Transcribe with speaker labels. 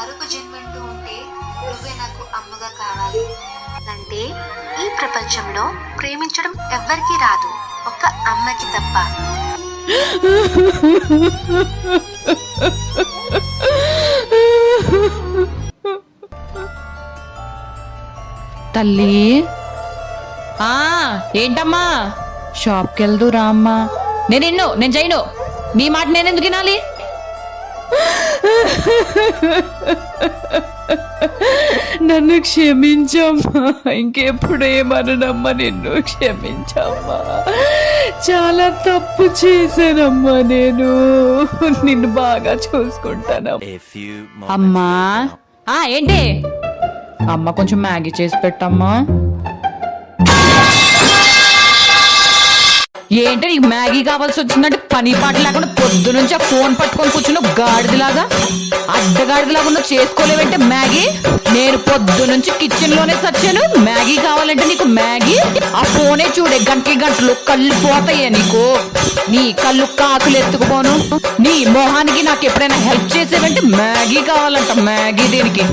Speaker 1: మరొక జన్మంటూ ఉంటే నువ్వే నాకు అమ్మగా కావాలి అంటే ఈ ప్రపంచంలో ప్రేమించడం ఎవ్వరికీ రాదు, ఒక్క అమ్మకి తప్ప.
Speaker 2: తల్లి ఏంటమ్మా షాప్కి వెళ్దురా అమ్మా. నేను చేయను, నీ మాట నేనెందుకు వినాలి? నన్ను క్షమించమ్మా, ఇంకెప్పుడు ఏమనమ్మా, నిన్ను క్షమించమ్మా. చాలా తప్పు చేశానమ్మా, నేను నిన్ను బాగా చూసుకుంటానమ్మా. అమ్మా ఏంటి అమ్మ, కొంచెం మ్యాగీ చేసి పెట్టమ్మా. ఏంటి నీకు మ్యాగీ కావాల్సి వచ్చిందంటే పని పాట లేకుండా పొద్దు నుంచి ఆ ఫోన్ పట్టుకొని కూర్చున్నావు గాడిదిలాగా, అడ్డగాడిదిలాగా ఉన్నావు. చేసుకోలేవంటే మ్యాగీ? నేను పొద్దు నుంచి కిచెన్ లోనే సచ్చాను. మ్యాగీ కావాలంటే నీకు మ్యాగీ? ఆ ఫోనే చూడే గంటకి గంటలు కళ్ళు పోతాయే నీకు. నీ కళ్ళు కాకులు ఎత్తుకుపోను. నీ మొహానికి నాకు ఎప్పుడైనా హెల్ప్ చేసేవంటే మ్యాగీ కావాలంట. మ్యాగీ దేనికి?